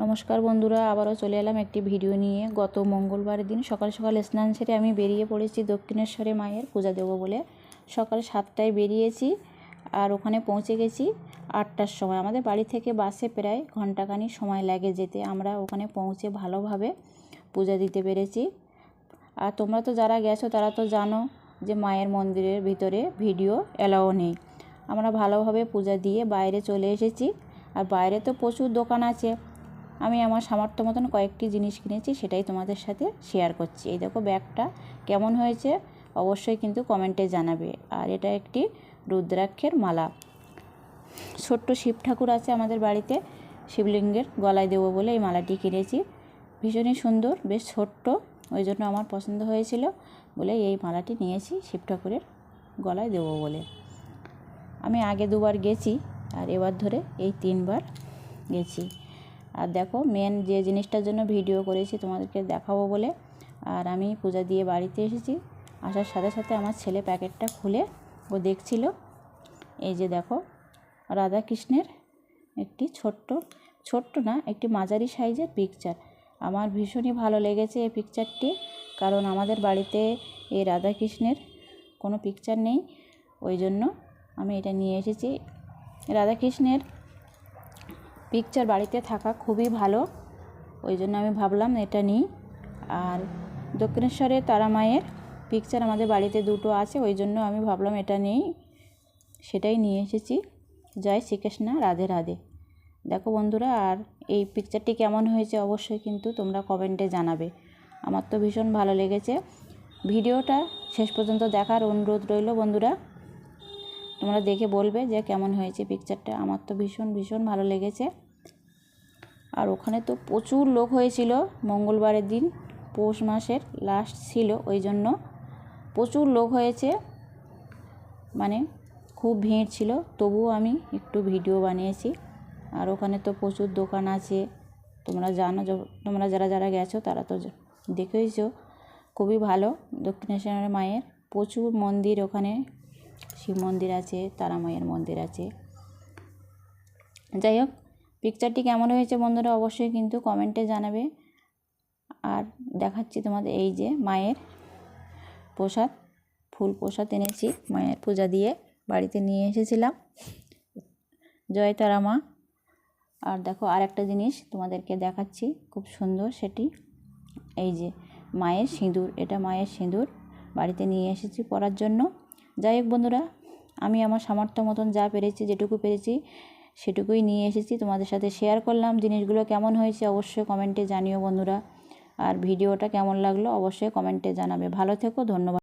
নমস্কার বন্ধুরা, আবারও চলে এলাম একটি ভিডিও নিয়ে। গত মঙ্গলবারের দিন সকাল সকাল স্নান সেরে আমি বেরিয়ে পড়েছি দক্ষিণেশ্বরে মায়ের পূজা দেবো বলে। সকাল 7টায় বেরিয়েছি আর ওখানে পৌঁছে গেছি 8টার সময়। আমাদের বাড়ি থেকে বাসে প্রায় ঘন্টাখানিক সময় লাগে যেতে। আমরা ওখানে পৌঁছে ভালোভাবে পূজা দিতে পেরেছি। আর তোমরা তো যারা গেছো তারা তো জানো যে মায়ের মন্দিরের ভিতরে ভিডিও অ্যালাউ নেই। আমরা ভালোভাবে পূজা দিয়ে বাইরে চলে এসেছি। আর বাইরে তো প্রচুর দোকান আছে। আমি আমার সামর্থ্য মতন কয়েকটি জিনিস কিনেছি, সেটাই তোমাদের সাথে শেয়ার করছি। এই দেখো ব্যাগটা কেমন হয়েছে অবশ্যই কিন্তু কমেন্টে জানাবে। আর এটা একটি রুদ্রাক্ষের মালা। ছোট্ট শিব ঠাকুর আছে আমাদের বাড়িতে, শিবলিঙ্গের গলায় দেবো বলে এই মালাটি কিনেছি। ভীষণই সুন্দর, বেশ ছোট্ট, ওই জন্য আমার পছন্দ হয়েছিল বলে এই মালাটি নিয়েছি শিব ঠাকুরের গলায় দেবো বলে। আমি আগে 2বার গেছি আর এবার ধরে এই 3বার গেছি। আর দেখো মেন যে জিনিসটার জন্য ভিডিও করেছি তোমাদেরকে দেখাবো বলে। আর আমি পূজা দিয়ে বাড়িতে এসেছি। আসার সাথে সাথে আমার ছেলে প্যাকেটটা খুলে ও দেখছিল। এই যে দেখো রাধা কৃষ্ণের একটি ছোট্ট না, একটি মাঝারি সাইজের পিকচার। আমার ভীষণই ভালো লেগেছে এই পিকচারটি, কারণ আমাদের বাড়িতে এই রাধা কৃষ্ণের কোনো পিকচার নেই, ওই জন্য আমি এটা নিয়ে এসেছি। রাধা কৃষ্ণের পিকচার বাড়িতে থাকা খুবই ভালো, ওই জন্য আমি ভাবলাম এটা নিই। আর দক্ষিণেশ্বরে তারা মায়ের পিকচার আমাদের বাড়িতে 2টো আছে, ওই জন্য আমি ভাবলাম এটা নিই, সেটাই নিয়ে এসেছি। জয় শ্রীকৃষ্ণ, রাধে রাধে। দেখো বন্ধুরা, আর এই পিকচারটি কেমন হয়েছে অবশ্যই কিন্তু তোমরা কমেন্টে জানাবে। আমার তো ভীষণ ভালো লেগেছে। ভিডিওটা শেষ পর্যন্ত দেখার অনুরোধ রইল বন্ধুরা। তোমরা দেখে বলবে যে কেমন হয়েছে পিকচারটা। আমার তো ভীষণ ভালো লেগেছে। আর ওখানে তো প্রচুর লোক হয়েছিল মঙ্গলবারের দিন, পৌষ মাসের লাস্ট ছিল, ওই জন্য প্রচুর লোক হয়েছে, মানে খুব ভিড় ছিল। তবুও আমি একটু ভিডিও বানিয়েছি। আর ওখানে তো প্রচুর দোকান আছে, তোমরা জানো, তোমরা যারা গেছো তারা তো দেখেইছো। খুবই ভালো দক্ষিণেশ্বর মায়ের প্রচুর মন্দির, ওখানে শিব মন্দির আছে, তারা মায়ের মন্দির আছে। যাই হোক, পিকচারটি কেমন হয়েছে বন্ধুরা অবশ্যই কিন্তু কমেন্টে জানাবে। আর দেখাচ্ছি তোমাদের এই যে মায়ের প্রসাদ, ফুল প্রসাদ এনেছি মায়ের পূজা দিয়ে বাড়িতে নিয়ে এসেছিলাম। জয় তারা মা। আর দেখো আর একটা জিনিস তোমাদেরকে দেখাচ্ছি, খুব সুন্দর সেটি, এই যে মায়ের সিঁদুর। এটা মায়ের সিঁদুর, বাড়িতে নিয়ে এসেছি পরার জন্য। যাই হোক বন্ধুরা, আমি আমার সামর্থ্য মতন যা পেরেছি, যেটুকু পেরেছি সেটুকুই নিয়ে এসেছি, তোমাদের সাথে শেয়ার করলাম। জিনিসগুলো কেমন হয়েছে অবশ্যই কমেন্টে জানিও বন্ধুরা। আর ভিডিওটা কেমন লাগলো অবশ্যই কমেন্টে জানাবে। ভালো থেকো, ধন্যবাদ।